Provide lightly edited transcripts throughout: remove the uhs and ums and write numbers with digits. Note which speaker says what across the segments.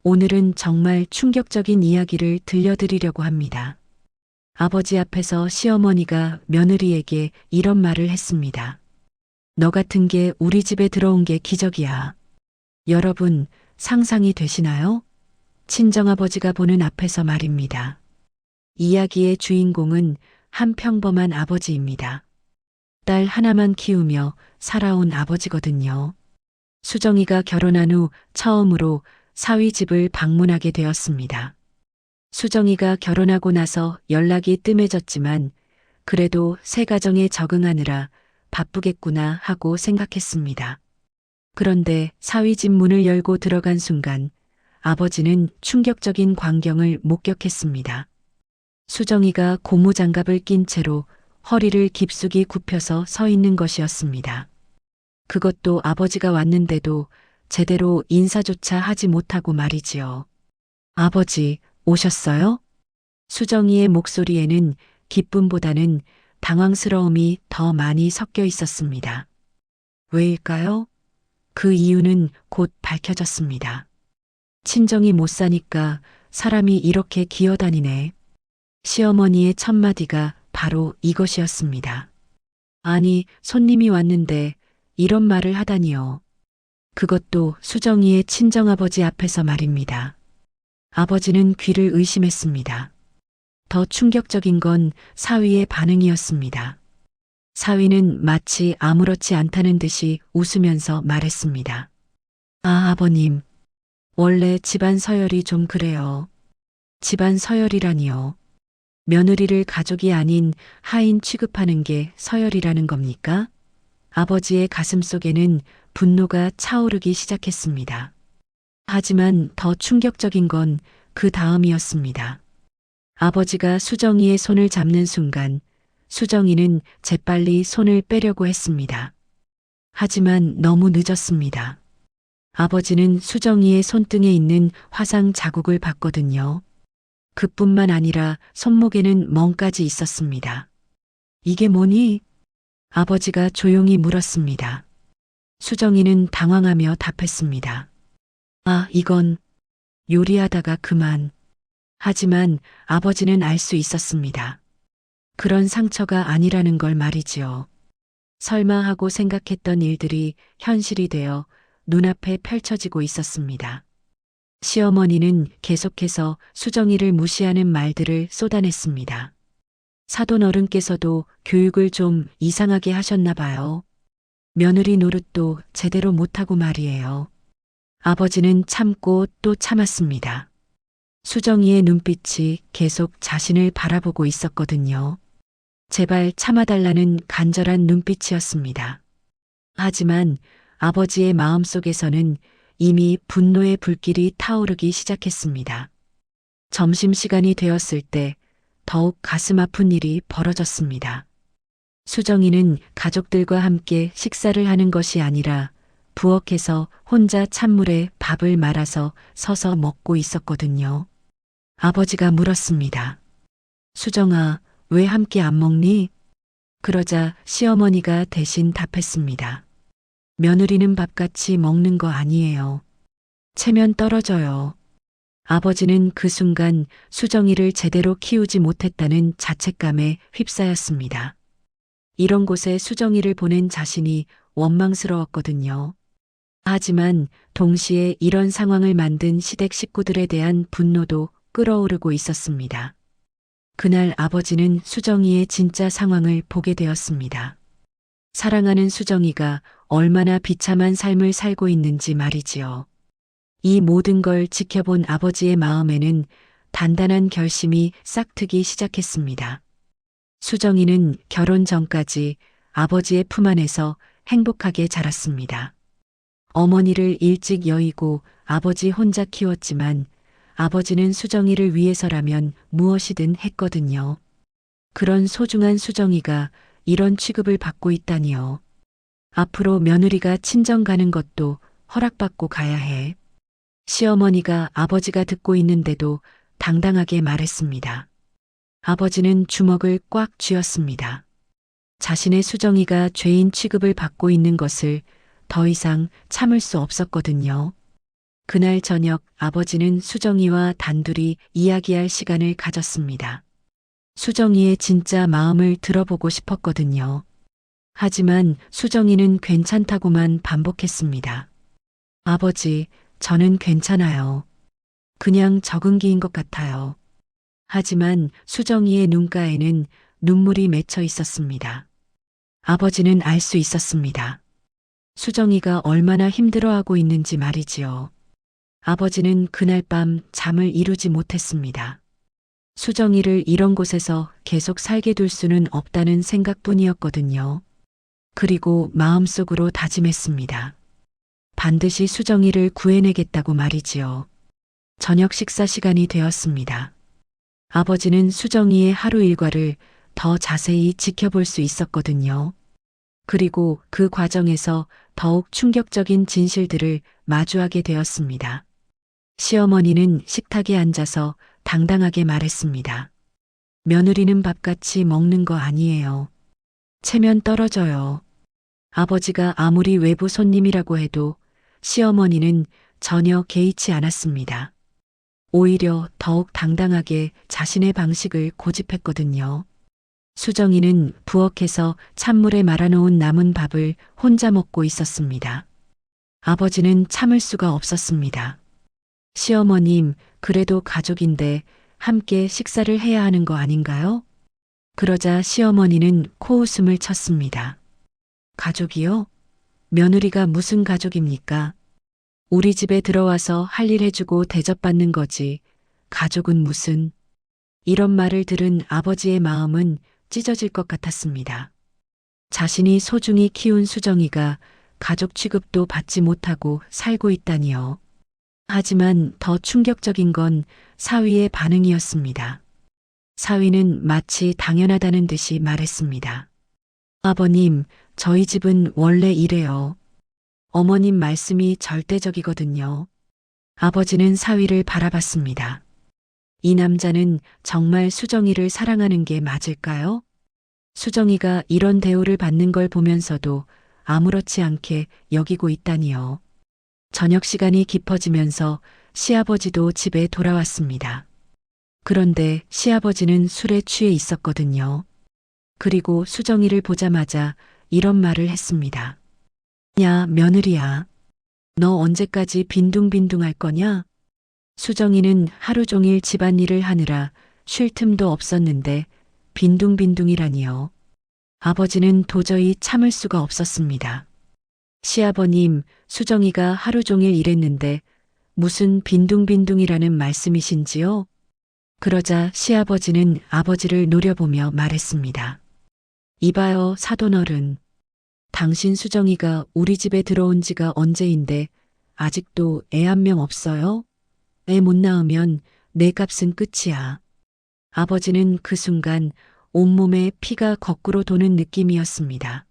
Speaker 1: 오늘은 정말 충격적인 이야기를 들려드리려고 합니다. 아버지 앞에서 시어머니가 며느리에게 이런 말을 했습니다. 너 같은 게 우리 집에 들어온 게 기적이야. 여러분, 상상이 되시나요? 친정아버지가 보는 앞에서 말입니다. 이야기의 주인공은 한 평범한 아버지입니다. 딸 하나만 키우며 살아온 아버지거든요. 수정이가 결혼한 후 처음으로 사위 집을 방문하게 되었습니다. 수정이가 결혼하고 나서 연락이 뜸해졌지만 그래도 새 가정에 적응하느라 바쁘겠구나 하고 생각했습니다. 그런데 사위 집 문을 열고 들어간 순간 아버지는 충격적인 광경을 목격했습니다. 수정이가 고무장갑을 낀 채로 허리를 깊숙이 굽혀서 서 있는 것이었습니다. 그것도 아버지가 왔는데도 제대로 인사조차 하지 못하고 말이지요. 아버지, 오셨어요? 수정이의 목소리에는 기쁨보다는 당황스러움이 더 많이 섞여 있었습니다. 왜일까요? 그 이유는 곧 밝혀졌습니다. 친정이 못 사니까 사람이 이렇게 기어다니네. 시어머니의 첫마디가 바로 이것이었습니다. 아니, 손님이 왔는데 이런 말을 하다니요. 그것도 수정이의 친정아버지 앞에서 말입니다. 아버지는 귀를 의심했습니다. 더 충격적인 건 사위의 반응이었습니다. 사위는 마치 아무렇지 않다는 듯이 웃으면서 말했습니다. 아, 아버님. 원래 집안 서열이 좀 그래요. 집안 서열이라니요. 며느리를 가족이 아닌 하인 취급하는 게 서열이라는 겁니까? 아버지의 가슴속에는 분노가 차오르기 시작했습니다. 하지만 더 충격적인 건 그 다음이었습니다. 아버지가 수정이의 손을 잡는 순간 수정이는 재빨리 손을 빼려고 했습니다. 하지만 너무 늦었습니다. 아버지는 수정이의 손등에 있는 화상 자국을 봤거든요. 그뿐만 아니라 손목에는 멍까지 있었습니다. 이게 뭐니? 아버지가 조용히 물었습니다. 수정이는 당황하며 답했습니다. 아, 이건 요리하다가 그만. 하지만 아버지는 알 수 있었습니다. 그런 상처가 아니라는 걸 말이지요. 설마 하고 생각했던 일들이 현실이 되어 눈앞에 펼쳐지고 있었습니다. 시어머니는 계속해서 수정이를 무시하는 말들을 쏟아냈습니다. 사돈 어른께서도 교육을 좀 이상하게 하셨나 봐요. 며느리 노릇도 제대로 못하고 말이에요. 아버지는 참고 또 참았습니다. 수정이의 눈빛이 계속 자신을 바라보고 있었거든요. 제발 참아달라는 간절한 눈빛이었습니다. 하지만 아버지의 마음속에서는 이미 분노의 불길이 타오르기 시작했습니다. 점심시간이 되었을 때 더욱 가슴 아픈 일이 벌어졌습니다. 수정이는 가족들과 함께 식사를 하는 것이 아니라 부엌에서 혼자 찬물에 밥을 말아서 서서 먹고 있었거든요. 아버지가 물었습니다. 수정아, 왜 함께 안 먹니? 그러자 시어머니가 대신 답했습니다. 며느리는 밥같이 먹는 거 아니에요. 체면 떨어져요. 아버지는 그 순간 수정이를 제대로 키우지 못했다는 자책감에 휩싸였습니다. 이런 곳에 수정이를 보낸 자신이 원망스러웠거든요. 하지만 동시에 이런 상황을 만든 시댁 식구들에 대한 분노도 끓어오르고 있었습니다. 그날 아버지는 수정이의 진짜 상황을 보게 되었습니다. 사랑하는 수정이가 얼마나 비참한 삶을 살고 있는지 말이지요. 이 모든 걸 지켜본 아버지의 마음에는 단단한 결심이 싹트기 시작했습니다. 수정이는 결혼 전까지 아버지의 품 안에서 행복하게 자랐습니다. 어머니를 일찍 여의고 아버지 혼자 키웠지만 아버지는 수정이를 위해서라면 무엇이든 했거든요. 그런 소중한 수정이가 이런 취급을 받고 있다니요. 앞으로 며느리가 친정 가는 것도 허락받고 가야 해. 시어머니가 아버지가 듣고 있는데도 당당하게 말했습니다. 아버지는 주먹을 꽉 쥐었습니다. 자신의 수정이가 죄인 취급을 받고 있는 것을 더 이상 참을 수 없었거든요. 그날 저녁 아버지는 수정이와 단둘이 이야기할 시간을 가졌습니다. 수정이의 진짜 마음을 들어보고 싶었거든요. 하지만 수정이는 괜찮다고만 반복했습니다. 아버지, 저는 괜찮아요. 그냥 적응기인 것 같아요. 하지만 수정이의 눈가에는 눈물이 맺혀 있었습니다. 아버지는 알 수 있었습니다. 수정이가 얼마나 힘들어하고 있는지 말이지요. 아버지는 그날 밤 잠을 이루지 못했습니다. 수정이를 이런 곳에서 계속 살게 둘 수는 없다는 생각뿐이었거든요. 그리고 마음속으로 다짐했습니다. 반드시 수정이를 구해내겠다고 말이지요. 저녁 식사 시간이 되었습니다. 아버지는 수정이의 하루 일과를 더 자세히 지켜볼 수 있었거든요. 그리고 그 과정에서 더욱 충격적인 진실들을 마주하게 되었습니다. 시어머니는 식탁에 앉아서 당당하게 말했습니다. 며느리는 밥같이 먹는 거 아니에요. 체면 떨어져요. 아버지가 아무리 외부 손님이라고 해도 시어머니는 전혀 개의치 않았습니다. 오히려 더욱 당당하게 자신의 방식을 고집했거든요. 수정이는 부엌에서 찬물에 말아놓은 남은 밥을 혼자 먹고 있었습니다. 아버지는 참을 수가 없었습니다. 시어머님, 그래도 가족인데 함께 식사를 해야 하는 거 아닌가요? 그러자 시어머니는 코웃음을 쳤습니다. 가족이요? 며느리가 무슨 가족입니까? 우리 집에 들어와서 할 일 해주고 대접받는 거지. 가족은 무슨. 이런 말을 들은 아버지의 마음은 찢어질 것 같았습니다. 자신이 소중히 키운 수정이가 가족 취급도 받지 못하고 살고 있다니요. 하지만 더 충격적인 건 사위의 반응이었습니다. 사위는 마치 당연하다는 듯이 말했습니다. 아버님, 저희 집은 원래 이래요. 어머님 말씀이 절대적이거든요. 아버지는 사위를 바라봤습니다. 이 남자는 정말 수정이를 사랑하는 게 맞을까요? 수정이가 이런 대우를 받는 걸 보면서도 아무렇지 않게 여기고 있다니요. 저녁 시간이 깊어지면서 시아버지도 집에 돌아왔습니다. 그런데 시아버지는 술에 취해 있었거든요. 그리고 수정이를 보자마자 이런 말을 했습니다. 야, 며느리야. 너 언제까지 빈둥빈둥 할 거냐? 수정이는 하루 종일 집안일을 하느라 쉴 틈도 없었는데 빈둥빈둥이라니요. 아버지는 도저히 참을 수가 없었습니다. 시아버님, 수정이가 하루 종일 일했는데 무슨 빈둥빈둥이라는 말씀이신지요? 그러자 시아버지는 아버지를 노려보며 말했습니다. 이봐요, 사돈어른. 당신 수정이가 우리 집에 들어온 지가 언제인데 아직도 애 한 명 없어요? 애 못 낳으면 내 값은 끝이야. 아버지는 그 순간 온몸에 피가 거꾸로 도는 느낌이었습니다.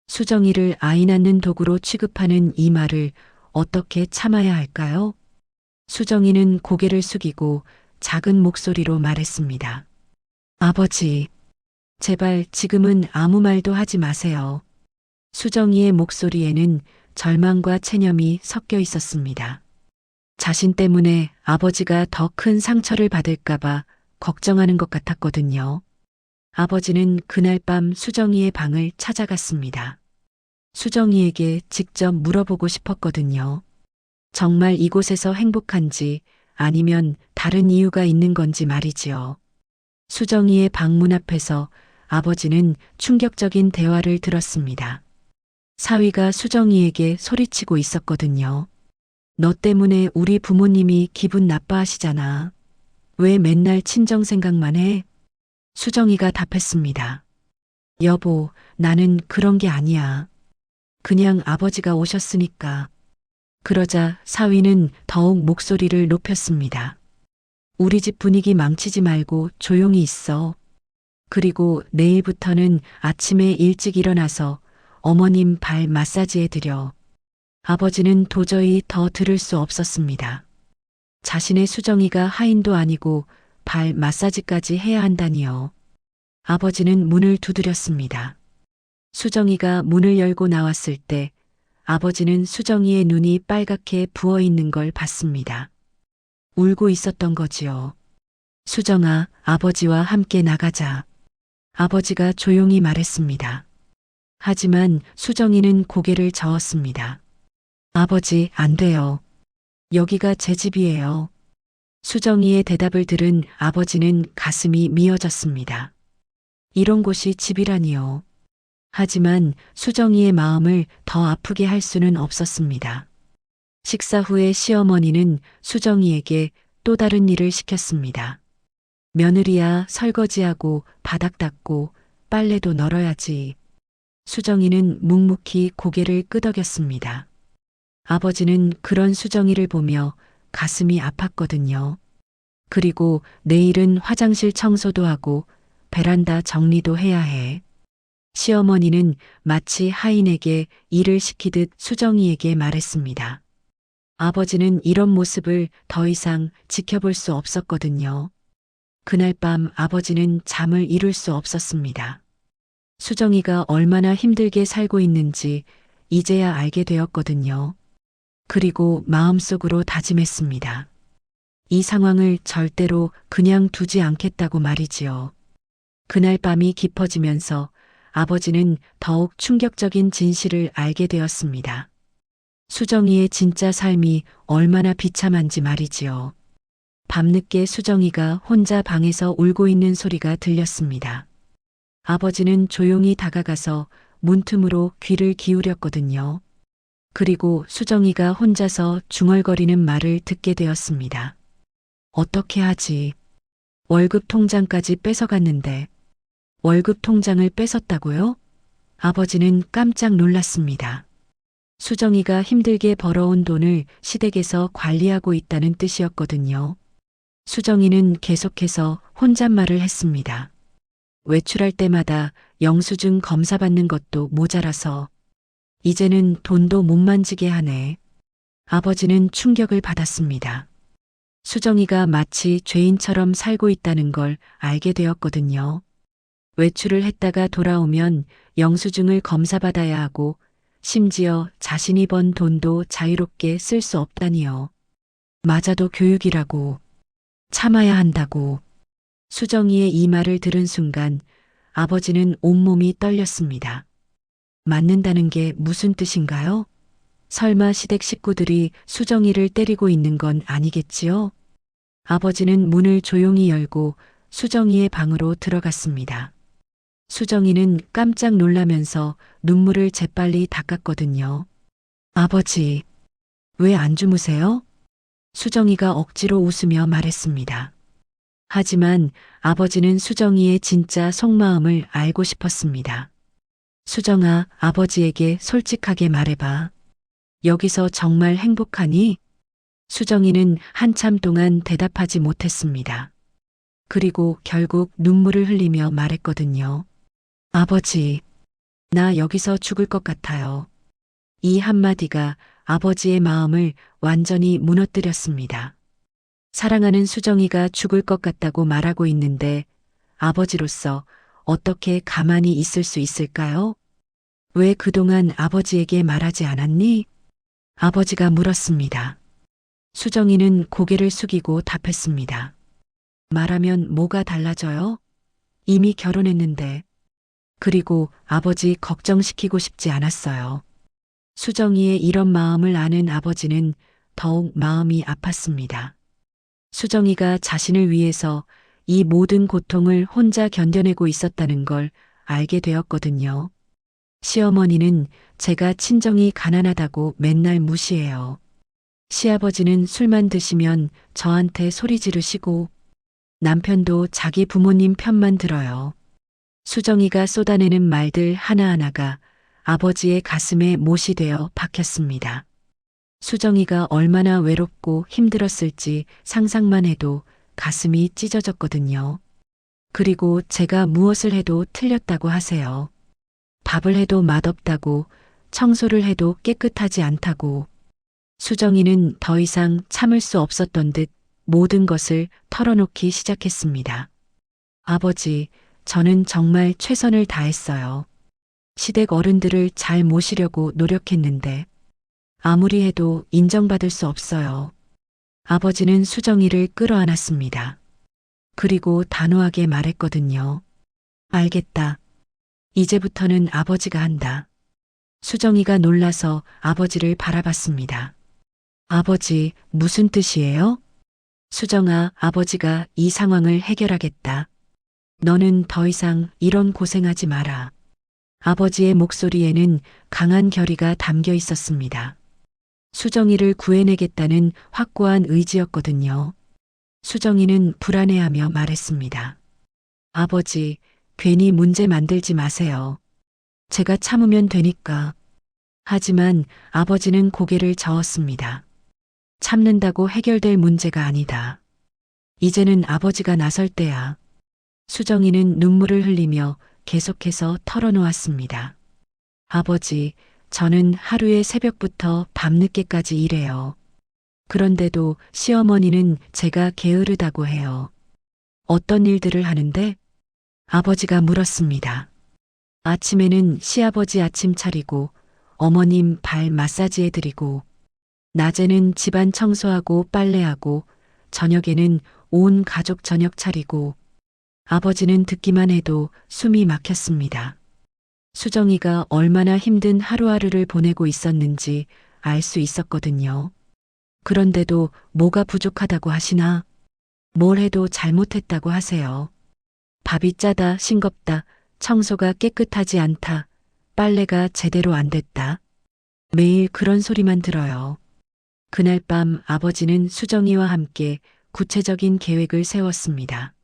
Speaker 1: 수정이를 아이 낳는 도구로 취급하는 이 말을 어떻게 참아야 할까요? 수정이는 고개를 숙이고 작은 목소리로 말했습니다. 아버지, 제발 지금은 아무 말도 하지 마세요. 수정이의 목소리에는 절망과 체념이 섞여 있었습니다. 자신 때문에 아버지가 더 큰 상처를 받을까봐 걱정하는 것 같았거든요. 아버지는 그날 밤 수정이의 방을 찾아갔습니다. 수정이에게 직접 물어보고 싶었거든요. 정말 이곳에서 행복한지 아니면 다른 이유가 있는 건지 말이지요. 수정이의 방문 앞에서 아버지는 충격적인 대화를 들었습니다. 사위가 수정이에게 소리치고 있었거든요. 너 때문에 우리 부모님이 기분 나빠하시잖아. 왜 맨날 친정 생각만 해? 수정이가 답했습니다. 여보, 나는 그런 게 아니야. 그냥 아버지가 오셨으니까. 그러자 사위는 더욱 목소리를 높였습니다. 우리 집 분위기 망치지 말고 조용히 있어. 그리고 내일부터는 아침에 일찍 일어나서 어머님 발 마사지 해드려. 아버지는 도저히 더 들을 수 없었습니다. 자신의 수정이가 하인도 아니고 발 마사지까지 해야 한다니요. 아버지는 문을 두드렸습니다. 수정이가 문을 열고 나왔을 때 아버지는 수정이의 눈이 빨갛게 부어 있는 걸 봤습니다. 울고 있었던 거지요. 수정아, 아버지와 함께 나가자. 아버지가 조용히 말했습니다. 하지만 수정이는 고개를 저었습니다. 아버지, 안 돼요. 여기가 제 집이에요. 수정이의 대답을 들은 아버지는 가슴이 미어졌습니다. 이런 곳이 집이라니요. 하지만 수정이의 마음을 더 아프게 할 수는 없었습니다. 식사 후에 시어머니는 수정이에게 또 다른 일을 시켰습니다. 며느리야, 설거지하고 바닥 닦고 빨래도 널어야지. 수정이는 묵묵히 고개를 끄덕였습니다. 아버지는 그런 수정이를 보며 가슴이 아팠거든요. 그리고 내일은 화장실 청소도 하고 베란다 정리도 해야 해. 시어머니는 마치 하인에게 일을 시키듯 수정이에게 말했습니다. 아버지는 이런 모습을 더 이상 지켜볼 수 없었거든요. 그날 밤 아버지는 잠을 이룰 수 없었습니다. 수정이가 얼마나 힘들게 살고 있는지 이제야 알게 되었거든요. 그리고 마음속으로 다짐했습니다. 이 상황을 절대로 그냥 두지 않겠다고 말이지요. 그날 밤이 깊어지면서 아버지는 더욱 충격적인 진실을 알게 되었습니다. 수정이의 진짜 삶이 얼마나 비참한지 말이지요. 밤늦게 수정이가 혼자 방에서 울고 있는 소리가 들렸습니다. 아버지는 조용히 다가가서 문틈으로 귀를 기울였거든요. 그리고 수정이가 혼자서 중얼거리는 말을 듣게 되었습니다. 어떻게 하지? 월급 통장까지 뺏어갔는데. 월급 통장을 뺏었다고요? 아버지는 깜짝 놀랐습니다. 수정이가 힘들게 벌어온 돈을 시댁에서 관리하고 있다는 뜻이었거든요. 수정이는 계속해서 혼잣말을 했습니다. 외출할 때마다 영수증 검사받는 것도 모자라서 이제는 돈도 못 만지게 하네. 아버지는 충격을 받았습니다. 수정이가 마치 죄인처럼 살고 있다는 걸 알게 되었거든요. 외출을 했다가 돌아오면 영수증을 검사받아야 하고 심지어 자신이 번 돈도 자유롭게 쓸 수 없다니요. 맞아도 교육이라고. 참아야 한다고. 수정이의 이 말을 들은 순간 아버지는 온몸이 떨렸습니다. 맞는다는 게 무슨 뜻인가요? 설마 시댁 식구들이 수정이를 때리고 있는 건 아니겠지요? 아버지는 문을 조용히 열고 수정이의 방으로 들어갔습니다. 수정이는 깜짝 놀라면서 눈물을 재빨리 닦았거든요. 아버지, 왜 안 주무세요? 수정이가 억지로 웃으며 말했습니다. 하지만 아버지는 수정이의 진짜 속마음을 알고 싶었습니다. 수정아, 아버지에게 솔직하게 말해봐. 여기서 정말 행복하니? 수정이는 한참 동안 대답하지 못했습니다. 그리고 결국 눈물을 흘리며 말했거든요. 아버지, 나 여기서 죽을 것 같아요. 이 한마디가 아버지의 마음을 완전히 무너뜨렸습니다. 사랑하는 수정이가 죽을 것 같다고 말하고 있는데 아버지로서 어떻게 가만히 있을 수 있을까요? 왜 그동안 아버지에게 말하지 않았니? 아버지가 물었습니다. 수정이는 고개를 숙이고 답했습니다. 말하면 뭐가 달라져요? 이미 결혼했는데. 그리고 아버지 걱정시키고 싶지 않았어요. 수정이의 이런 마음을 아는 아버지는 더욱 마음이 아팠습니다. 수정이가 자신을 위해서 이 모든 고통을 혼자 견뎌내고 있었다는 걸 알게 되었거든요. 시어머니는 제가 친정이 가난하다고 맨날 무시해요. 시아버지는 술만 드시면 저한테 소리 지르시고 남편도 자기 부모님 편만 들어요. 수정이가 쏟아내는 말들 하나하나가 아버지의 가슴에 못이 되어 박혔습니다. 수정이가 얼마나 외롭고 힘들었을지 상상만 해도 가슴이 찢어졌거든요. 그리고 제가 무엇을 해도 틀렸다고 하세요. 밥을 해도 맛없다고, 청소를 해도 깨끗하지 않다고. 수정이는 더 이상 참을 수 없었던 듯 모든 것을 털어놓기 시작했습니다. 아버지, 저는 정말 최선을 다했어요. 시댁 어른들을 잘 모시려고 노력했는데 아무리 해도 인정받을 수 없어요. 아버지는 수정이를 끌어안았습니다. 그리고 단호하게 말했거든요. 알겠다. 이제부터는 아버지가 한다. 수정이가 놀라서 아버지를 바라봤습니다. 아버지, 무슨 뜻이에요? 수정아, 아버지가 이 상황을 해결하겠다. 너는 더 이상 이런 고생하지 마라. 아버지의 목소리에는 강한 결의가 담겨 있었습니다. 수정이를 구해내겠다는 확고한 의지였거든요. 수정이는 불안해하며 말했습니다. 아버지, 괜히 문제 만들지 마세요. 제가 참으면 되니까. 하지만 아버지는 고개를 저었습니다. 참는다고 해결될 문제가 아니다. 이제는 아버지가 나설 때야. 수정이는 눈물을 흘리며 계속해서 털어놓았습니다. 아버지, 저는 하루에 새벽부터 밤늦게까지 일해요. 그런데도 시어머니는 제가 게으르다고 해요. 어떤 일들을 하는데? 아버지가 물었습니다. 아침에는 시아버지 아침 차리고 어머님 발 마사지 해드리고 낮에는 집안 청소하고 빨래하고 저녁에는 온 가족 저녁 차리고 아버지는 듣기만 해도 숨이 막혔습니다. 수정이가 얼마나 힘든 하루하루를 보내고 있었는지 알 수 있었거든요. 그런데도 뭐가 부족하다고 하시나? 뭘 해도 잘못했다고 하세요. 밥이 짜다, 싱겁다, 청소가 깨끗하지 않다, 빨래가 제대로 안 됐다. 매일 그런 소리만 들어요. 그날 밤 아버지는 수정이와 함께 구체적인 계획을 세웠습니다.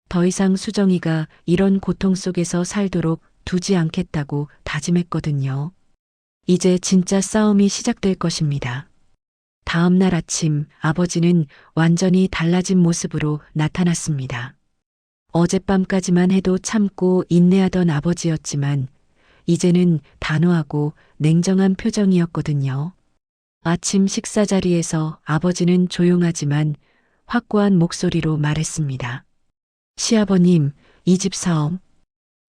Speaker 1: 더 이상 수정이가 이런 고통 속에서 살도록 두지 않겠다고 다짐했거든요. 이제 진짜 싸움이 시작될 것입니다. 다음 날 아침 아버지는 완전히 달라진 모습으로 나타났습니다. 어젯밤까지만 해도 참고 인내하던 아버지였지만 이제는 단호하고 냉정한 표정이었거든요. 아침 식사 자리에서 아버지는 조용하지만 확고한 목소리로 말했습니다. 시아버님, 이 집 사업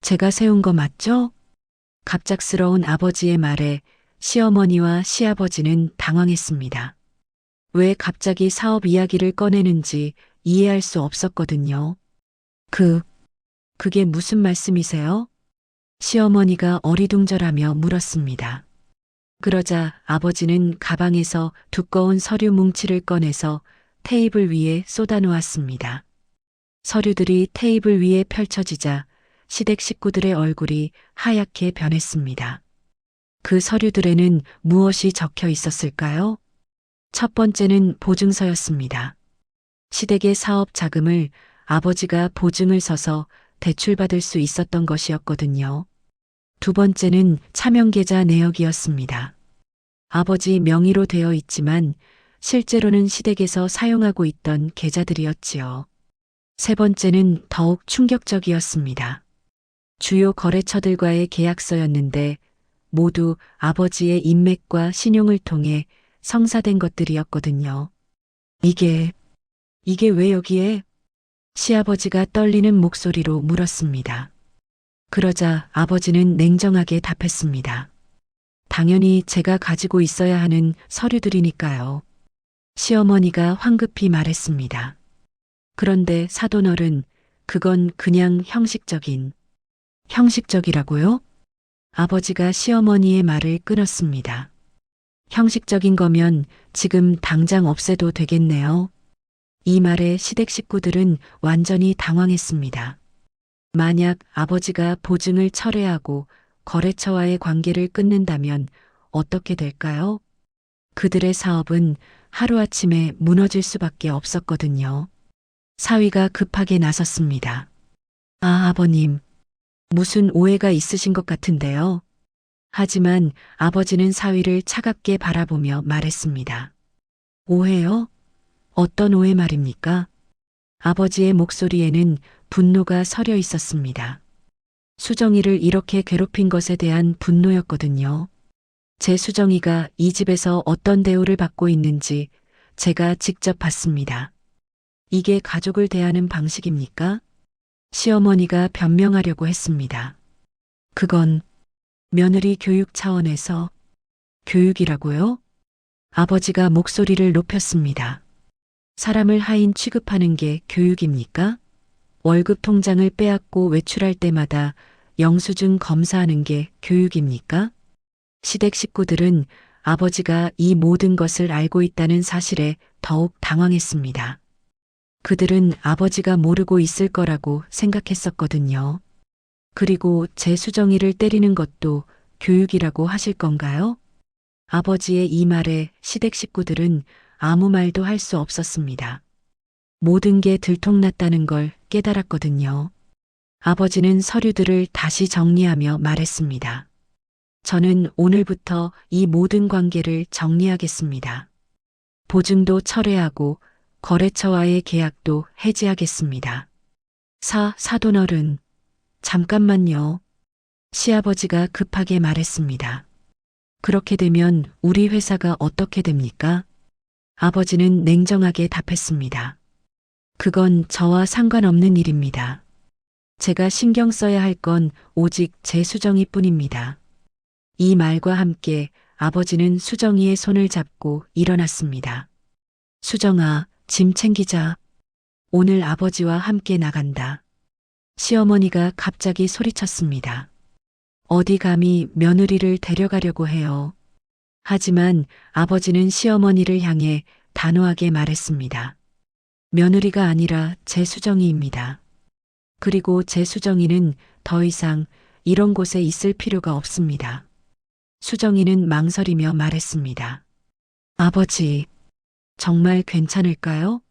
Speaker 1: 제가 세운 거 맞죠? 갑작스러운 아버지의 말에 시어머니와 시아버지는 당황했습니다. 왜 갑자기 사업 이야기를 꺼내는지 이해할 수 없었거든요. 그게 무슨 말씀이세요? 시어머니가 어리둥절하며 물었습니다. 그러자 아버지는 가방에서 두꺼운 서류 뭉치를 꺼내서 테이블 위에 쏟아놓았습니다. 서류들이 테이블 위에 펼쳐지자 시댁 식구들의 얼굴이 하얗게 변했습니다. 그 서류들에는 무엇이 적혀 있었을까요? 첫 번째는 보증서였습니다. 시댁의 사업 자금을 아버지가 보증을 서서 대출받을 수 있었던 것이었거든요. 두 번째는 차명계좌 내역이었습니다. 아버지 명의로 되어 있지만 실제로는 시댁에서 사용하고 있던 계좌들이었지요. 세 번째는 더욱 충격적이었습니다. 주요 거래처들과의 계약서였는데 모두 아버지의 인맥과 신용을 통해 성사된 것들이었거든요. 이게 왜 여기에? 시아버지가 떨리는 목소리로 물었습니다. 그러자 아버지는 냉정하게 답했습니다. 당연히 제가 가지고 있어야 하는 서류들이니까요. 시어머니가 황급히 말했습니다. 그런데 사돈어른, 그건 그냥 형식적이라고요? 아버지가 시어머니의 말을 끊었습니다. 형식적인 거면 지금 당장 없애도 되겠네요. 이 말에 시댁 식구들은 완전히 당황했습니다. 만약 아버지가 보증을 철회하고 거래처와의 관계를 끊는다면 어떻게 될까요? 그들의 사업은 하루아침에 무너질 수밖에 없었거든요. 사위가 급하게 나섰습니다. 아버님, 무슨 오해가 있으신 것 같은데요. 하지만 아버지는 사위를 차갑게 바라보며 말했습니다. 오해요? 어떤 오해 말입니까? 아버지의 목소리에는 분노가 서려 있었습니다. 수정이를 이렇게 괴롭힌 것에 대한 분노였거든요. 제 수정이가 이 집에서 어떤 대우를 받고 있는지 제가 직접 봤습니다. 이게 가족을 대하는 방식입니까? 시어머니가 변명하려고 했습니다. 그건 며느리 교육 차원에서 교육이라고요? 아버지가 목소리를 높였습니다. 사람을 하인 취급하는 게 교육입니까? 월급 통장을 빼앗고 외출할 때마다 영수증 검사하는 게 교육입니까? 시댁 식구들은 아버지가 이 모든 것을 알고 있다는 사실에 더욱 당황했습니다. 그들은 아버지가 모르고 있을 거라고 생각했었거든요. 그리고 제 수정이를 때리는 것도 교육이라고 하실 건가요? 아버지의 이 말에 시댁 식구들은 아무 말도 할 수 없었습니다. 모든 게 들통났다는 걸 깨달았거든요. 아버지는 서류들을 다시 정리하며 말했습니다. 저는 오늘부터 이 모든 관계를 정리하겠습니다. 보증도 철회하고 거래처와의 계약도 해지하겠습니다. 사돈어른, 잠깐만요. 시아버지가 급하게 말했습니다. 그렇게 되면 우리 회사가 어떻게 됩니까? 아버지는 냉정하게 답했습니다. 그건 저와 상관없는 일입니다. 제가 신경 써야 할 건 오직 제 수정이 뿐입니다. 이 말과 함께 아버지는 수정이의 손을 잡고 일어났습니다. 수정아, 짐 챙기자. 오늘 아버지와 함께 나간다. 시어머니가 갑자기 소리쳤습니다. 어디 감히 며느리를 데려가려고 해요. 하지만 아버지는 시어머니를 향해 단호하게 말했습니다. 며느리가 아니라 제 수정이입니다. 그리고 제 수정이는 더 이상 이런 곳에 있을 필요가 없습니다. 수정이는 망설이며 말했습니다. 아버지, 정말 괜찮을까요?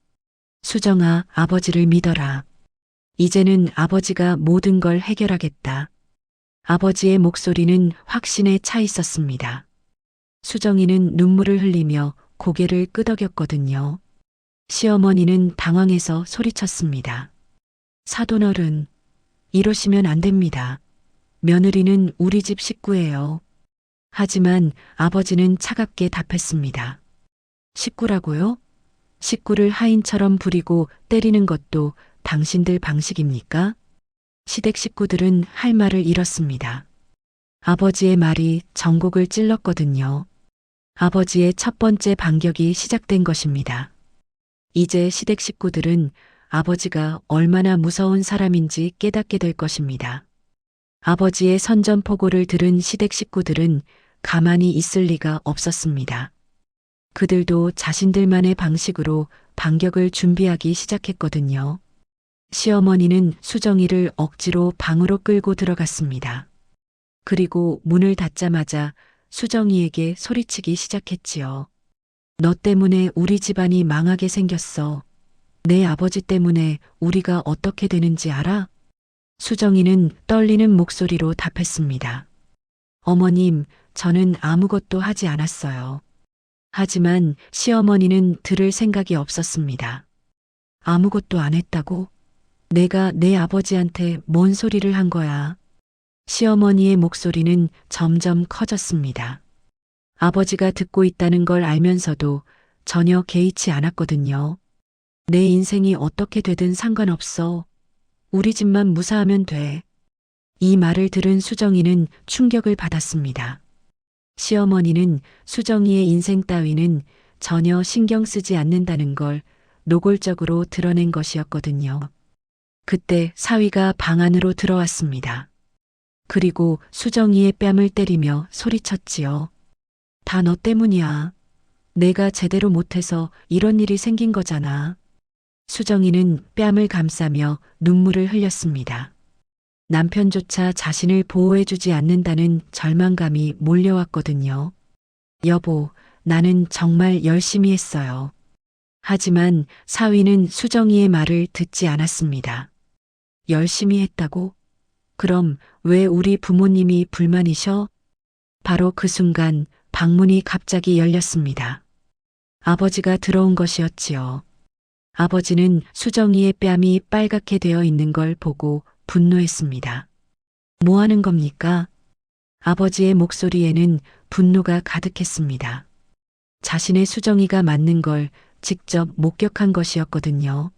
Speaker 1: 수정아, 아버지를 믿어라. 이제는 아버지가 모든 걸 해결하겠다. 아버지의 목소리는 확신에 차 있었습니다. 수정이는 눈물을 흘리며 고개를 끄덕였거든요. 시어머니는 당황해서 소리쳤습니다. 사돈어른, 이러시면 안 됩니다. 며느리는 우리 집 식구예요. 하지만 아버지는 차갑게 답했습니다. 식구라고요? 식구를 하인처럼 부리고 때리는 것도 당신들 방식입니까? 시댁 식구들은 할 말을 잃었습니다. 아버지의 말이 전곡을 찔렀거든요. 아버지의 첫 번째 반격이 시작된 것입니다. 이제 시댁 식구들은 아버지가 얼마나 무서운 사람인지 깨닫게 될 것입니다. 아버지의 선전포고를 들은 시댁 식구들은 가만히 있을 리가 없었습니다. 그들도 자신들만의 방식으로 반격을 준비하기 시작했거든요. 시어머니는 수정이를 억지로 방으로 끌고 들어갔습니다. 그리고 문을 닫자마자 수정이에게 소리치기 시작했지요. 너 때문에 우리 집안이 망하게 생겼어. 내 아버지 때문에 우리가 어떻게 되는지 알아? 수정이는 떨리는 목소리로 답했습니다. 어머님, 저는 아무것도 하지 않았어요. 하지만 시어머니는 들을 생각이 없었습니다. 아무것도 안 했다고? 내가 내 아버지한테 뭔 소리를 한 거야? 시어머니의 목소리는 점점 커졌습니다. 아버지가 듣고 있다는 걸 알면서도 전혀 개의치 않았거든요. 내 인생이 어떻게 되든 상관없어. 우리 집만 무사하면 돼. 이 말을 들은 수정이는 충격을 받았습니다. 시어머니는 수정이의 인생 따위는 전혀 신경 쓰지 않는다는 걸 노골적으로 드러낸 것이었거든요. 그때 사위가 방 안으로 들어왔습니다. 그리고 수정이의 뺨을 때리며 소리쳤지요. 다 너 때문이야. 내가 제대로 못해서 이런 일이 생긴 거잖아. 수정이는 뺨을 감싸며 눈물을 흘렸습니다. 남편조차 자신을 보호해주지 않는다는 절망감이 몰려왔거든요. 여보, 나는 정말 열심히 했어요. 하지만 사위는 수정이의 말을 듣지 않았습니다. 열심히 했다고? 그럼 왜 우리 부모님이 불만이셔? 바로 그 순간 방문이 갑자기 열렸습니다. 아버지가 들어온 것이었지요. 아버지는 수정이의 뺨이 빨갛게 되어 있는 걸 보고 분노했습니다. 뭐 하는 겁니까? 아버지의 목소리에는 분노가 가득했습니다. 자신의 수정이가 맞는 걸 직접 목격한 것이었거든요.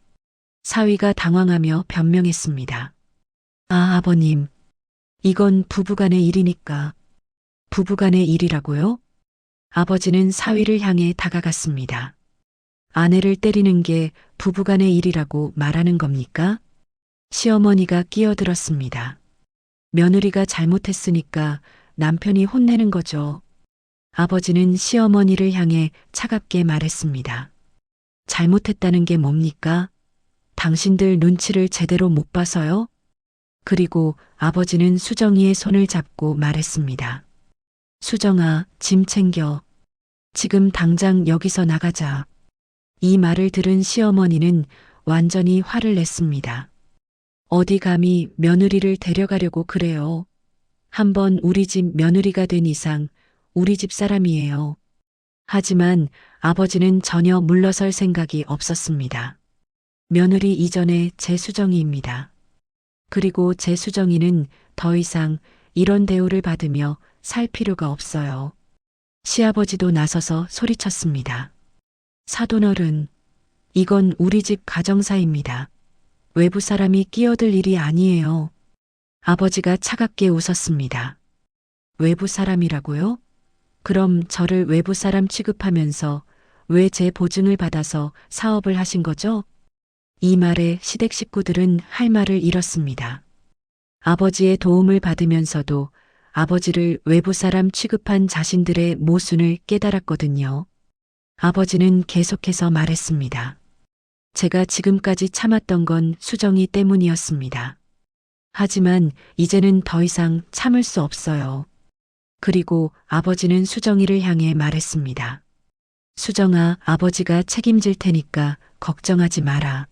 Speaker 1: 사위가 당황하며 변명했습니다. 아, 아버님. 이건 부부간의 일이니까. 부부간의 일이라고요? 아버지는 사위를 향해 다가갔습니다. 아내를 때리는 게 부부간의 일이라고 말하는 겁니까? 시어머니가 끼어들었습니다. 며느리가 잘못했으니까 남편이 혼내는 거죠. 아버지는 시어머니를 향해 차갑게 말했습니다. 잘못했다는 게 뭡니까? 당신들 눈치를 제대로 못 봐서요? 그리고 아버지는 수정이의 손을 잡고 말했습니다. 수정아, 짐 챙겨. 지금 당장 여기서 나가자. 이 말을 들은 시어머니는 완전히 화를 냈습니다. 어디 감히 며느리를 데려가려고 그래요. 한번 우리 집 며느리가 된 이상 우리 집 사람이에요. 하지만 아버지는 전혀 물러설 생각이 없었습니다. 며느리 이전에 제 수정이입니다. 그리고 제 수정이는 더 이상 이런 대우를 받으며 살 필요가 없어요. 시아버지도 나서서 소리쳤습니다. 사돈어른, 이건 우리 집 가정사입니다. 외부 사람이 끼어들 일이 아니에요. 아버지가 차갑게 웃었습니다. 외부 사람이라고요? 그럼 저를 외부 사람 취급하면서 왜 제 보증을 받아서 사업을 하신 거죠? 이 말에 시댁 식구들은 할 말을 잃었습니다. 아버지의 도움을 받으면서도 아버지를 외부 사람 취급한 자신들의 모순을 깨달았거든요. 아버지는 계속해서 말했습니다. 제가 지금까지 참았던 건 수정이 때문이었습니다. 하지만 이제는 더 이상 참을 수 없어요. 그리고 아버지는 수정이를 향해 말했습니다. 수정아, 아버지가 책임질 테니까 걱정하지 마라.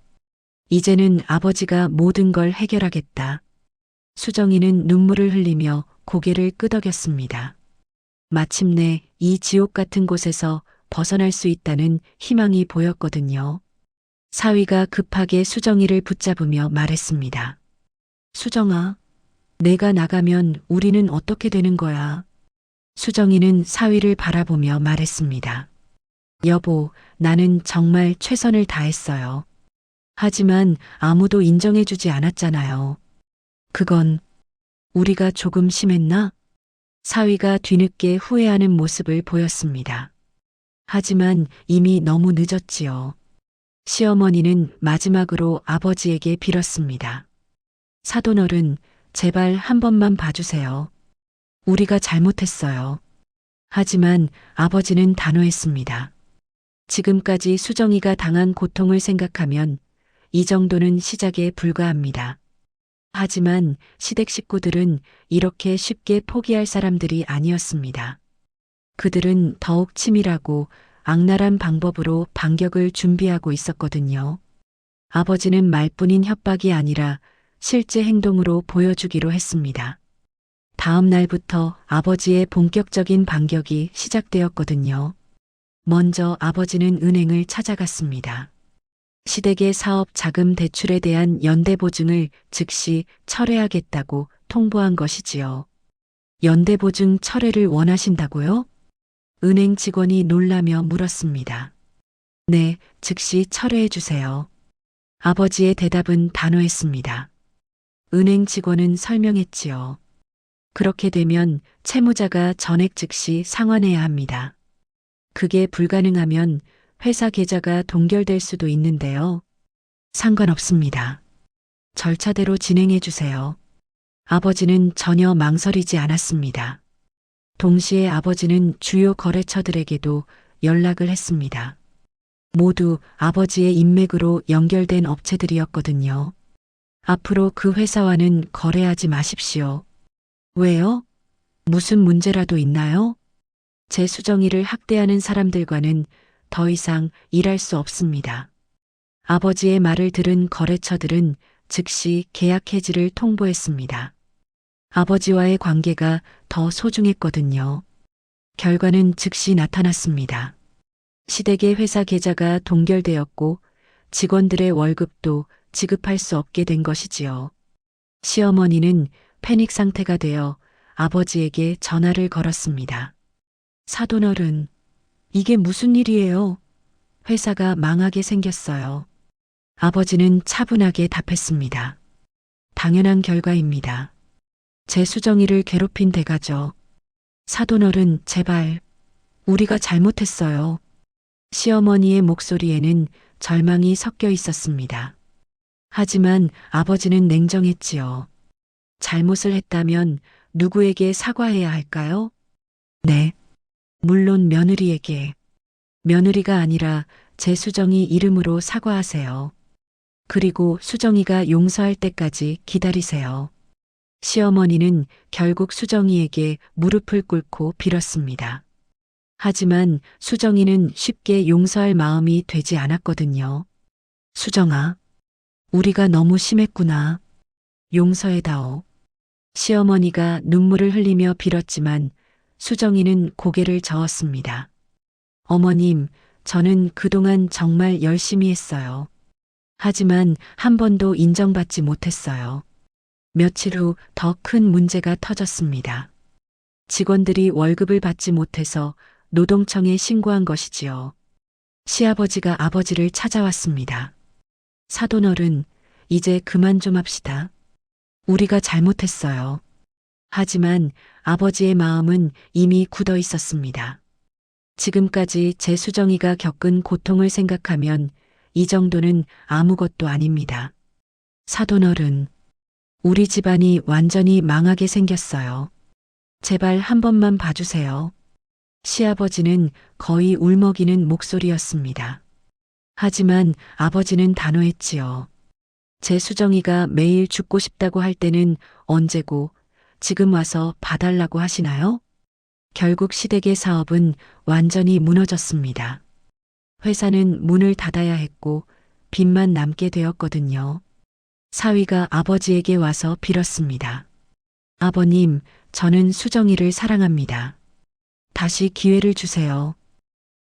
Speaker 1: 이제는 아버지가 모든 걸 해결하겠다. 수정이는 눈물을 흘리며 고개를 끄덕였습니다. 마침내 이 지옥 같은 곳에서 벗어날 수 있다는 희망이 보였거든요. 사위가 급하게 수정이를 붙잡으며 말했습니다. 수정아, 내가 나가면 우리는 어떻게 되는 거야? 수정이는 사위를 바라보며 말했습니다. 여보, 나는 정말 최선을 다했어요. 하지만 아무도 인정해주지 않았잖아요. 그건 우리가 조금 심했나? 사위가 뒤늦게 후회하는 모습을 보였습니다. 하지만 이미 너무 늦었지요. 시어머니는 마지막으로 아버지에게 빌었습니다. 사돈어른, 제발 한 번만 봐주세요. 우리가 잘못했어요. 하지만 아버지는 단호했습니다. 지금까지 수정이가 당한 고통을 생각하면 이 정도는 시작에 불과합니다. 하지만 시댁 식구들은 이렇게 쉽게 포기할 사람들이 아니었습니다. 그들은 더욱 치밀하고 악랄한 방법으로 반격을 준비하고 있었거든요. 아버지는 말뿐인 협박이 아니라 실제 행동으로 보여주기로 했습니다. 다음 날부터 아버지의 본격적인 반격이 시작되었거든요. 먼저 아버지는 은행을 찾아갔습니다. 시댁의 사업 자금 대출에 대한 연대 보증을 즉시 철회하겠다고 통보한 것이지요. 연대 보증 철회를 원하신다고요? 은행 직원이 놀라며 물었습니다. 네, 즉시 철회해 주세요. 아버지의 대답은 단호했습니다. 은행 직원은 설명했지요. 그렇게 되면 채무자가 전액 즉시 상환해야 합니다. 그게 불가능하면 회사 계좌가 동결될 수도 있는데요. 상관없습니다. 절차대로 진행해 주세요. 아버지는 전혀 망설이지 않았습니다. 동시에 아버지는 주요 거래처들에게도 연락을 했습니다. 모두 아버지의 인맥으로 연결된 업체들이었거든요. 앞으로 그 회사와는 거래하지 마십시오. 왜요? 무슨 문제라도 있나요? 제 수정이를 학대하는 사람들과는 더 이상 일할 수 없습니다. 아버지의 말을 들은 거래처들은 즉시 계약 해지를 통보했습니다. 아버지와의 관계가 더 소중했거든요. 결과는 즉시 나타났습니다. 시댁의 회사 계좌가 동결되었고 직원들의 월급도 지급할 수 없게 된 것이지요. 시어머니는 패닉 상태가 되어 아버지에게 전화를 걸었습니다. 사돈어른, 이게 무슨 일이에요? 회사가 망하게 생겼어요. 아버지는 차분하게 답했습니다. 당연한 결과입니다. 제 수정이를 괴롭힌 대가죠. 사돈어른, 제발 우리가 잘못했어요. 시어머니의 목소리에는 절망이 섞여 있었습니다. 하지만 아버지는 냉정했지요. 잘못을 했다면 누구에게 사과해야 할까요? 네. 물론 며느리에게. 며느리가 아니라 제 수정이 이름으로 사과하세요. 그리고 수정이가 용서할 때까지 기다리세요. 시어머니는 결국 수정이에게 무릎을 꿇고 빌었습니다. 하지만 수정이는 쉽게 용서할 마음이 되지 않았거든요. 수정아, 우리가 너무 심했구나. 용서해다오. 시어머니가 눈물을 흘리며 빌었지만 수정이는 고개를 저었습니다. 어머님, 저는 그동안 정말 열심히 했어요. 하지만 한 번도 인정받지 못했어요. 며칠 후 더 큰 문제가 터졌습니다. 직원들이 월급을 받지 못해서 노동청에 신고한 것이지요. 시아버지가 아버지를 찾아왔습니다. 사돈어른, 이제 그만 좀 합시다. 우리가 잘못했어요. 하지만 아버지의 마음은 이미 굳어 있었습니다. 지금까지 제 수정이가 겪은 고통을 생각하면 이 정도는 아무것도 아닙니다. 사돈어른, 우리 집안이 완전히 망하게 생겼어요. 제발 한 번만 봐주세요. 시아버지는 거의 울먹이는 목소리였습니다. 하지만 아버지는 단호했지요. 제 수정이가 매일 죽고 싶다고 할 때는 언제고 지금 와서 봐달라고 하시나요? 결국 시댁의 사업은 완전히 무너졌습니다. 회사는 문을 닫아야 했고 빚만 남게 되었거든요. 사위가 아버지에게 와서 빌었습니다. 아버님, 저는 수정이를 사랑합니다. 다시 기회를 주세요.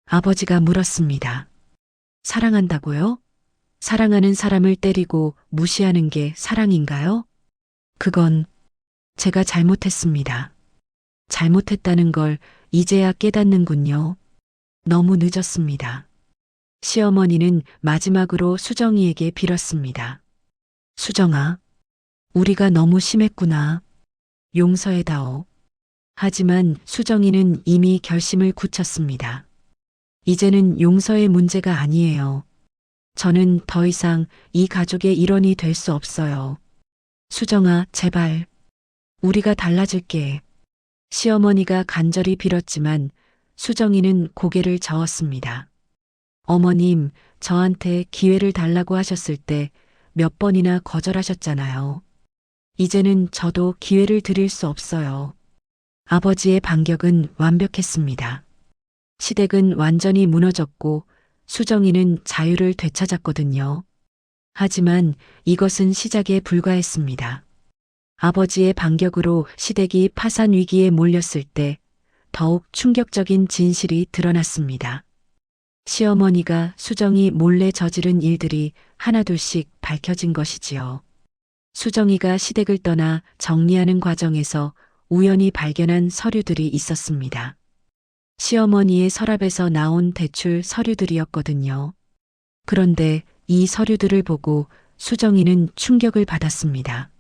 Speaker 1: 아버지가 물었습니다. 사랑한다고요? 사랑하는 사람을 때리고 무시하는 게 사랑인가요? 그건 제가 잘못했습니다. 잘못했다는 걸 이제야 깨닫는군요. 너무 늦었습니다. 시어머니는 마지막으로 수정이에게 빌었습니다. 수정아, 우리가 너무 심했구나. 용서해다오. 하지만 수정이는 이미 결심을 굳혔습니다. 이제는 용서의 문제가 아니에요. 저는 더 이상 이 가족의 일원이 될 수 없어요. 수정아, 제발. 우리가 달라질게. 시어머니가 간절히 빌었지만 수정이는 고개를 저었습니다. 어머님, 저한테 기회를 달라고 하셨을 때 몇 번이나 거절하셨잖아요. 이제는 저도 기회를 드릴 수 없어요. 아버지의 반격은 완벽했습니다. 시댁은 완전히 무너졌고 수정이는 자유를 되찾았거든요. 하지만 이것은 시작에 불과했습니다. 아버지의 반격으로 시댁이 파산 위기에 몰렸을 때 더욱 충격적인 진실이 드러났습니다. 시어머니가 수정이 몰래 저지른 일들이 하나둘씩 밝혀진 것이지요. 수정이가 시댁을 떠나 정리하는 과정에서 우연히 발견한 서류들이 있었습니다. 시어머니의 서랍에서 나온 대출 서류들이었거든요. 그런데 이 서류들을 보고 수정이는 충격을 받았습니다.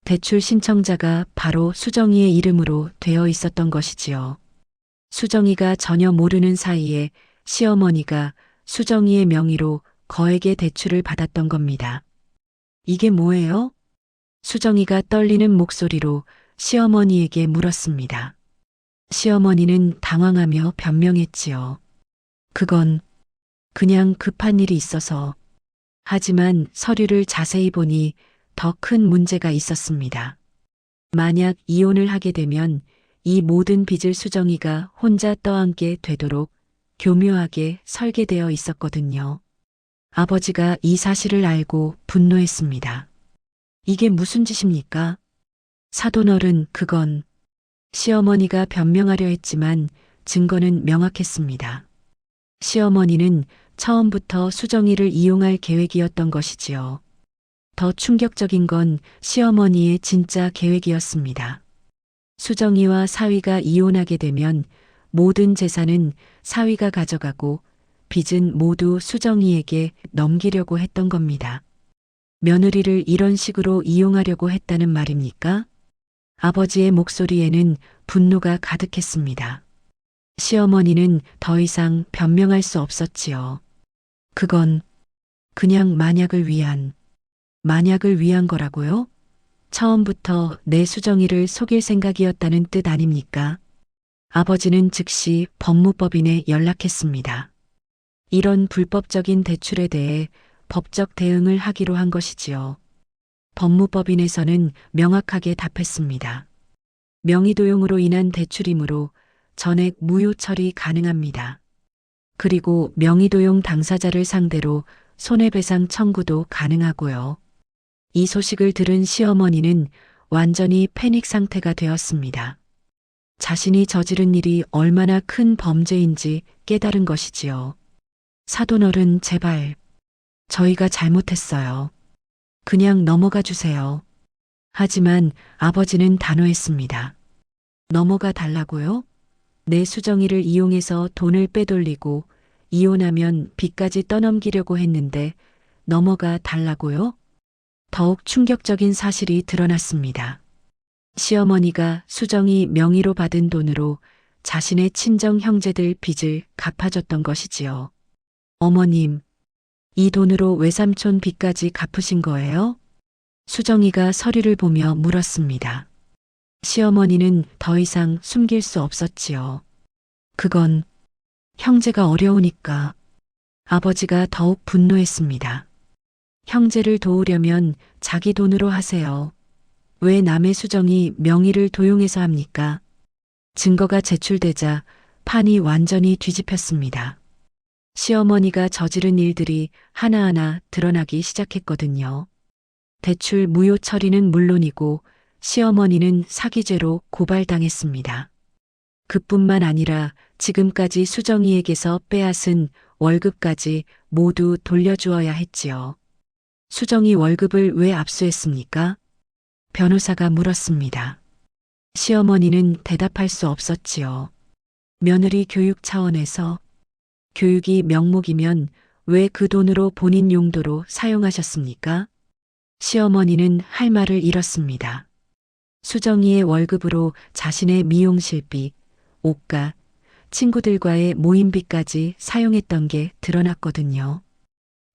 Speaker 1: 대출 신청자가 바로 수정이의 이름으로 되어 있었던 것이지요. 수정이가 전혀 모르는 사이에 시어머니가 수정이의 명의로 거액의 대출을 받았던 겁니다. 이게 뭐예요? 수정이가 떨리는 목소리로 시어머니에게 물었습니다. 시어머니는 당황하며 변명했지요. 그건 그냥 급한 일이 있어서. 하지만 서류를 자세히 보니 더 큰 문제가 있었습니다. 만약 이혼을 하게 되면 이 모든 빚을 수정이가 혼자 떠안게 되도록 교묘하게 설계되어 있었거든요. 아버지가 이 사실을 알고 분노했습니다. 이게 무슨 짓입니까? 사돈어른, 그건 시어머니가 변명하려 했지만 증거는 명확했습니다. 시어머니는 처음부터 수정이를 이용할 계획이었던 것이지요. 더 충격적인 건 시어머니의 진짜 계획이었습니다. 수정이와 사위가 이혼하게 되면 모든 재산은 사위가 가져가고 빚은 모두 수정이에게 넘기려고 했던 겁니다. 며느리를 이런 식으로 이용하려고 했다는 말입니까? 아버지의 목소리에는 분노가 가득했습니다. 시어머니는 더 이상 변명할 수 없었지요. 그건 그냥 만약을 위한 거라고요? 처음부터 내 수정이를 속일 생각이었다는 뜻 아닙니까? 아버지는 즉시 법무법인에 연락했습니다. 이런 불법적인 대출에 대해 법적 대응을 하기로 한 것이지요. 법무법인에서는 명확하게 답했습니다. 명의도용으로 인한 대출이므로 전액 무효 처리 가능합니다. 그리고 명의도용 당사자를 상대로 손해배상 청구도 가능하고요. 이 소식을 들은 시어머니는 완전히 패닉 상태가 되었습니다. 자신이 저지른 일이 얼마나 큰 범죄인지 깨달은 것이지요. 사돈어른 제발 저희가 잘못했어요. 그냥 넘어가 주세요. 하지만 아버지는 단호했습니다. 넘어가 달라고요? 내 수정이를 이용해서 돈을 빼돌리고 이혼하면 빚까지 떠넘기려고 했는데 넘어가 달라고요? 더욱 충격적인 사실이 드러났습니다. 시어머니가 수정이 명의로 받은 돈으로 자신의 친정 형제들 빚을 갚아줬던 것이지요. 어머님, 이 돈으로 외삼촌 빚까지 갚으신 거예요? 수정이가 서류를 보며 물었습니다. 시어머니는 더 이상 숨길 수 없었지요. 그건 형제가 어려우니까. 아버지가 더욱 분노했습니다. 형제를 도우려면 자기 돈으로 하세요. 왜 남의 수정이 명의를 도용해서 합니까? 증거가 제출되자 판이 완전히 뒤집혔습니다. 시어머니가 저지른 일들이 하나하나 드러나기 시작했거든요. 대출 무효 처리는 물론이고 시어머니는 사기죄로 고발당했습니다. 그뿐만 아니라 지금까지 수정이에게서 빼앗은 월급까지 모두 돌려주어야 했지요. 수정이 월급을 왜 압수했습니까? 변호사가 물었습니다. 시어머니는 대답할 수 없었지요. 며느리 교육 차원에서 교육이 명목이면 왜 그 돈으로 본인 용도로 사용하셨습니까? 시어머니는 할 말을 잃었습니다. 수정이의 월급으로 자신의 미용실비, 옷값, 친구들과의 모임비까지 사용했던 게 드러났거든요.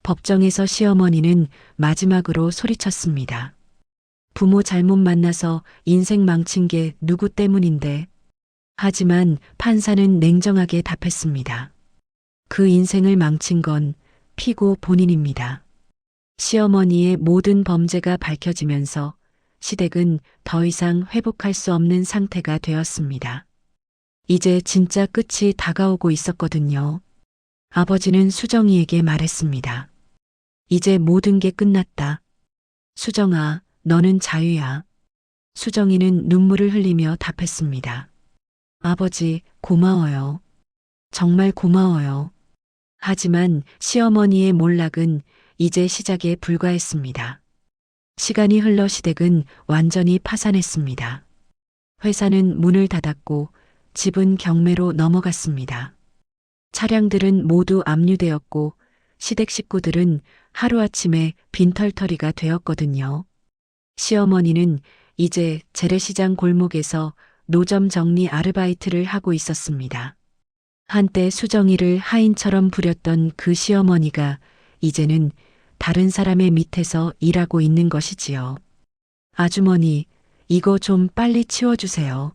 Speaker 1: 법정에서 시어머니는 마지막으로 소리쳤습니다. 부모 잘못 만나서 인생 망친 게 누구 때문인데. 하지만 판사는 냉정하게 답했습니다. 그 인생을 망친 건 피고 본인입니다. 시어머니의 모든 범죄가 밝혀지면서 시댁은 더 이상 회복할 수 없는 상태가 되었습니다. 이제 진짜 끝이 다가오고 있었거든요. 아버지는 수정이에게 말했습니다. 이제 모든 게 끝났다. 수정아, 너는 자유야. 수정이는 눈물을 흘리며 답했습니다. 아버지, 고마워요. 정말 고마워요. 하지만 시어머니의 몰락은 이제 시작에 불과했습니다. 시간이 흘러 시댁은 완전히 파산했습니다. 회사는 문을 닫았고 집은 경매로 넘어갔습니다. 차량들은 모두 압류되었고 시댁 식구들은 하루아침에 빈털터리가 되었거든요. 시어머니는 이제 재래시장 골목에서 노점 정리 아르바이트를 하고 있었습니다. 한때 수정이를 하인처럼 부렸던 그 시어머니가 이제는 다른 사람의 밑에서 일하고 있는 것이지요. 아주머니, 이거 좀 빨리 치워주세요.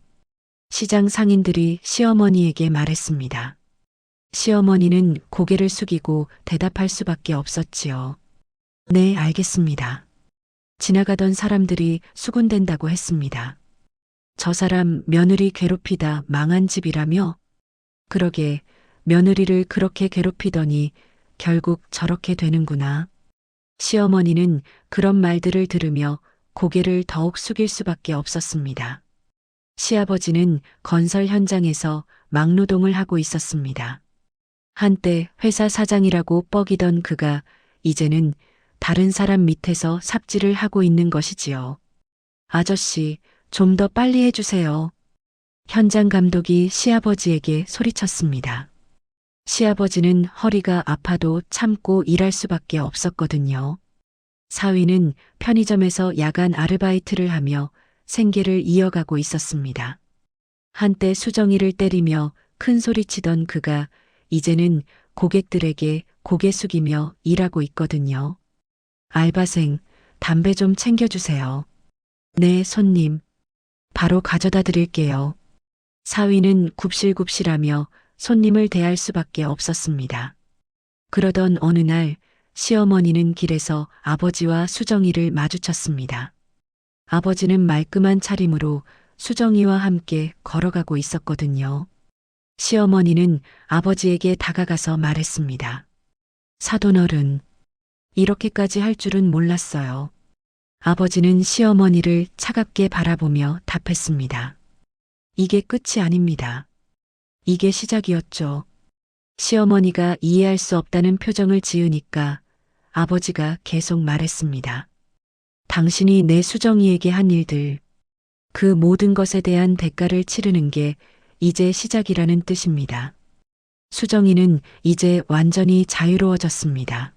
Speaker 1: 시장 상인들이 시어머니에게 말했습니다. 시어머니는 고개를 숙이고 대답할 수밖에 없었지요. 네, 알겠습니다. 지나가던 사람들이 수군댄다고 했습니다. 저 사람 며느리 괴롭히다 망한 집이라며? 그러게 며느리를 그렇게 괴롭히더니 결국 저렇게 되는구나. 시어머니는 그런 말들을 들으며 고개를 더욱 숙일 수밖에 없었습니다. 시아버지는 건설 현장에서 막노동을 하고 있었습니다. 한때 회사 사장이라고 뻐기던 그가 이제는 다른 사람 밑에서 삽질을 하고 있는 것이지요. 아저씨, 좀 더 빨리 해주세요. 현장 감독이 시아버지에게 소리쳤습니다. 시아버지는 허리가 아파도 참고 일할 수밖에 없었거든요. 사위는 편의점에서 야간 아르바이트를 하며 생계를 이어가고 있었습니다. 한때 수정이를 때리며 큰 소리치던 그가 이제는 고객들에게 고개 숙이며 일하고 있거든요. 알바생, 담배 좀 챙겨주세요. 네, 손님. 바로 가져다 드릴게요. 사위는 굽실굽실하며 손님을 대할 수밖에 없었습니다. 그러던 어느 날 시어머니는 길에서 아버지와 수정이를 마주쳤습니다. 아버지는 말끔한 차림으로 수정이와 함께 걸어가고 있었거든요. 시어머니는 아버지에게 다가가서 말했습니다. 사돈어른, 이렇게까지 할 줄은 몰랐어요. 아버지는 시어머니를 차갑게 바라보며 답했습니다. 이게 끝이 아닙니다. 이게 시작이었죠. 시어머니가 이해할 수 없다는 표정을 지으니까 아버지가 계속 말했습니다. 당신이 내 수정이에게 한 일들, 그 모든 것에 대한 대가를 치르는 게 이제 시작이라는 뜻입니다. 수정이는 이제 완전히 자유로워졌습니다.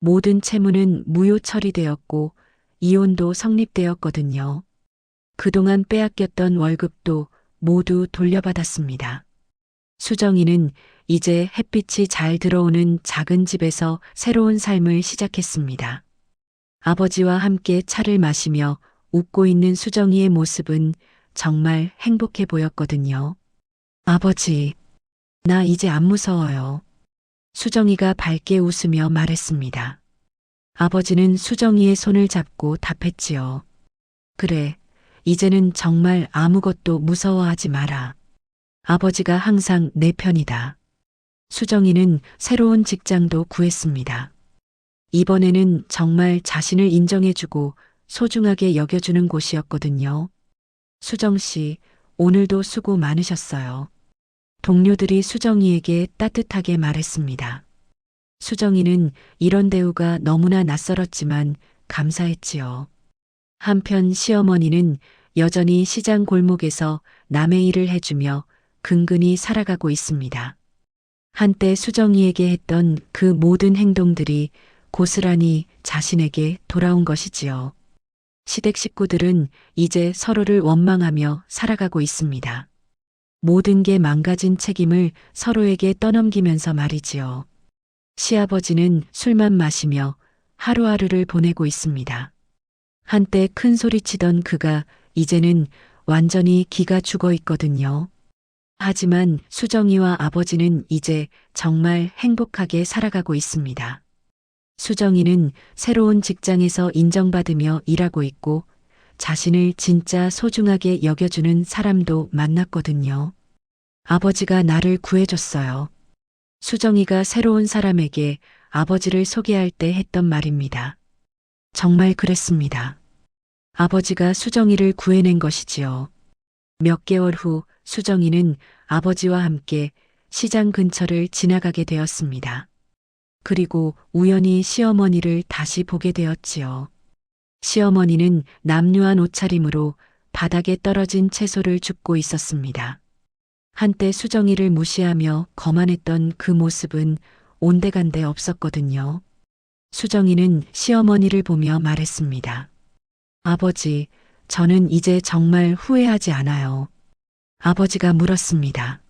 Speaker 1: 모든 채무는 무효 처리되었고 이혼도 성립되었거든요. 그동안 빼앗겼던 월급도 모두 돌려받았습니다. 수정이는 이제 햇빛이 잘 들어오는 작은 집에서 새로운 삶을 시작했습니다. 아버지와 함께 차를 마시며 웃고 있는 수정이의 모습은 정말 행복해 보였거든요. 아버지, 나 이제 안 무서워요. 수정이가 밝게 웃으며 말했습니다. 아버지는 수정이의 손을 잡고 답했지요. 그래, 이제는 정말 아무것도 무서워하지 마라. 아버지가 항상 내 편이다. 수정이는 새로운 직장도 구했습니다. 이번에는 정말 자신을 인정해주고 소중하게 여겨주는 곳이었거든요. 수정 씨, 오늘도 수고 많으셨어요. 동료들이 수정이에게 따뜻하게 말했습니다. 수정이는 이런 대우가 너무나 낯설었지만 감사했지요. 한편 시어머니는 여전히 시장 골목에서 남의 일을 해주며 근근히 살아가고 있습니다. 한때 수정이에게 했던 그 모든 행동들이 고스란히 자신에게 돌아온 것이지요. 시댁 식구들은 이제 서로를 원망하며 살아가고 있습니다. 모든 게 망가진 책임을 서로에게 떠넘기면서 말이지요. 시아버지는 술만 마시며 하루하루를 보내고 있습니다. 한때 큰 소리치던 그가 이제는 완전히 기가 죽어 있거든요. 하지만 수정이와 아버지는 이제 정말 행복하게 살아가고 있습니다. 수정이는 새로운 직장에서 인정받으며 일하고 있고 자신을 진짜 소중하게 여겨주는 사람도 만났거든요. 아버지가 나를 구해줬어요. 수정이가 새로운 사람에게 아버지를 소개할 때 했던 말입니다. 정말 그랬습니다. 아버지가 수정이를 구해낸 것이지요. 몇 개월 후 수정이는 아버지와 함께 시장 근처를 지나가게 되었습니다. 그리고 우연히 시어머니를 다시 보게 되었지요. 시어머니는 남루한 옷차림으로 바닥에 떨어진 채소를 줍고 있었습니다. 한때 수정이를 무시하며 거만했던 그 모습은 온데간데 없었거든요. 수정이는 시어머니를 보며 말했습니다. 아버지, 저는 이제 정말 후회하지 않아요. 아버지가 물었습니다.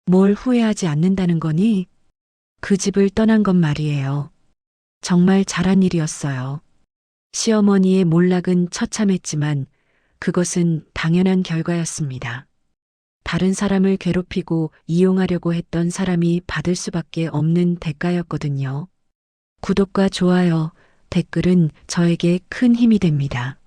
Speaker 1: 뭘 후회하지 않는다는 거니? 그 집을 떠난 건 말이에요. 정말 잘한 일이었어요. 시어머니의 몰락은 처참했지만 그것은 당연한 결과였습니다. 다른 사람을 괴롭히고 이용하려고 했던 사람이 받을 수밖에 없는 대가였거든요. 구독과 좋아요, 댓글은 저에게 큰 힘이 됩니다.